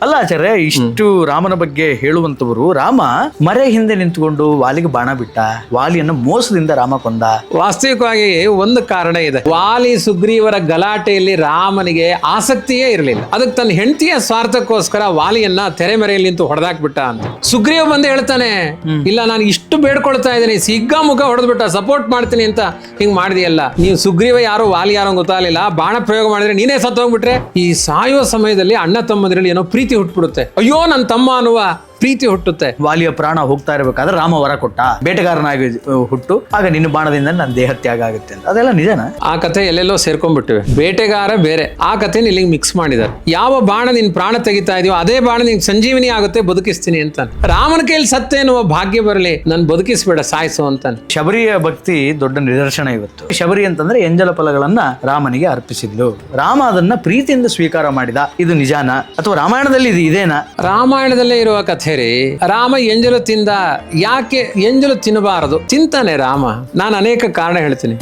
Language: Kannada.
ಅಲ್ಲ ಆಚಾರ್ಯ, ಇಷ್ಟು ರಾಮನ ಬಗ್ಗೆ ಹೇಳುವಂತವರು, ರಾಮ ಮರೆ ಹಿಂದೆ ನಿಂತುಕೊಂಡು ವಾಲಿಗೆ ಬಾಣ ಬಿಟ್ಟ, ವಾಲಿಯನ್ನು ಮೋಸದಿಂದ ರಾಮ ಕೊಂದ. ವಾಸ್ತವಿಕವಾಗಿ ಒಂದು ಕಾರಣ ಇದೆ. ವಾಲಿ ಸುಗ್ರೀವರ ಗಲಾಟೆಯಲ್ಲಿ ರಾಮನಿಗೆ ಆಸಕ್ತಿಯೇ ಇರಲಿಲ್ಲ. ಅದಕ್ಕೆ ತನ್ನ ಹೆಂಡತಿಯ ಸ್ವಾರ್ಥಕ್ಕೋಸ್ಕರ ವಾಲಿಯನ್ನ ತೆರೆಮರೆಯಲ್ಲಿ ನಿಂತು ಹೊಡೆದಾಕ್ಬಿಟ್ಟ ಅಂತ. ಸುಗ್ರೀವ ಬಂದು ಹೇಳ್ತಾನೆ, ಇಲ್ಲ ನಾನು ಇಷ್ಟು ಬೇಡ್ಕೊಳ್ತಾ ಇದ್ದೀನಿ, ಸಿಗ್ಗ ಮುಖ ಹೊಡೆದ್ಬಿಟ್ಟ, ಸಪೋರ್ಟ್ ಮಾಡ್ತೀನಿ ಅಂತ ಹಿಂಗ್ ಮಾಡಿದೆಯಲ್ಲ. ನೀವು ಸುಗ್ರೀವ ಯಾರೋ ವಾಲಿ ಯಾರೋ ಗೊತ್ತಾಗಲಿಲ್ಲ, ಬಾಣ ಪ್ರಯೋಗ ಮಾಡಿದ್ರೆ ನೀನೇ ಸತ್ತು ಹೋಗ್ಬಿಟ್ರೆ. ಈ ಸಾಯುವ ಸಮಯದಲ್ಲಿ ಅಣ್ಣ ತಮ್ಮದಿರಲ್ಲಿ ಏನೋ ಪ್ರೀತಿ ಹುಟ್ಬಿಡುತ್ತೆ. ಅಯ್ಯೋ ನನ್ನ ತಮ್ಮ ಅನ್ನುವ ಪ್ರೀತಿ ಹುಟ್ಟುತ್ತೆ. ವಾಲಿಯ ಪ್ರಾಣ ಹೋಗ್ತಾ ಇರಬೇಕಾದ್ರೆ ರಾಮ ವರ ಕೊಟ್ಟ, ಬೇಟೆಗಾರನಾಗಿ ಹುಟ್ಟು, ಆಗ ನಿನ್ನ ಬಾಣದಿಂದ ನನ್ನ ದೇಹ ತ್ಯಾಗ ಆಗುತ್ತೆ ಅಂತ. ಅದೆಲ್ಲ ನಿಜನಾ? ಆ ಕಥೆ ಎಲ್ಲೆಲ್ಲೋ ಸೇರ್ಕೊಂಡ್ಬಿಟ್ಟಿವೆ. ಬೇಟೆಗಾರ ಬೇರೆ, ಆ ಕಥೆನ ಇಲ್ಲಿಗೆ ಮಿಕ್ಸ್ ಮಾಡಿದ್ದಾರೆ. ಯಾವ ಬಾಣ ನಿನ್ ಪ್ರಾಣ ತೆಗಿತಾ ಇದೆಯೋ ಅದೇ ಬಾಣ ನಿನ್ಗೆ ಸಂಜೀವಿನಿ ಆಗುತ್ತೆ, ಬದುಕಿಸ್ತೀನಿ ಅಂತ. ರಾಮನ ಕೈಲಿ ಸತ್ತೆ ಎನ್ನುವ ಭಾಗ್ಯ ಬರಲಿ, ನನ್ ಬದುಕಿಸ್ಬೇಡ, ಸಾಯಿಸು ಅಂತಾನೆ. ಶಬರಿಯ ಭಕ್ತಿ ದೊಡ್ಡ ನಿದರ್ಶನ ಇವತ್ತು. ಶಬರಿ ಅಂತಂದ್ರೆ ಎಂಜಲ ಫಲಗಳನ್ನ ರಾಮನಿಗೆ ಅರ್ಪಿಸಿದ್ಲು. ರಾಮ ಅದನ್ನ ಪ್ರೀತಿಯಿಂದ ಸ್ವೀಕಾರ ಮಾಡಿದ. ಇದು ನಿಜಾನ ಅಥವಾ ರಾಮಾಯಣದಲ್ಲಿ ಇದು ಇದೇನಾ? ರಾಮಾಯಣದಲ್ಲೇ ಇರುವ ಕಥೆ ರೀ. ರಾಮ ಎಂಜಲು ತಿಂದ. ಯಾಕೆ ಎಂಜಲು ತಿನ್ನಬಾರದು? ತಿಂತಾನೆ ರಾಮ. ನಾನು ಅನೇಕ ಕಾರಣ ಹೇಳ್ತೀನಿ.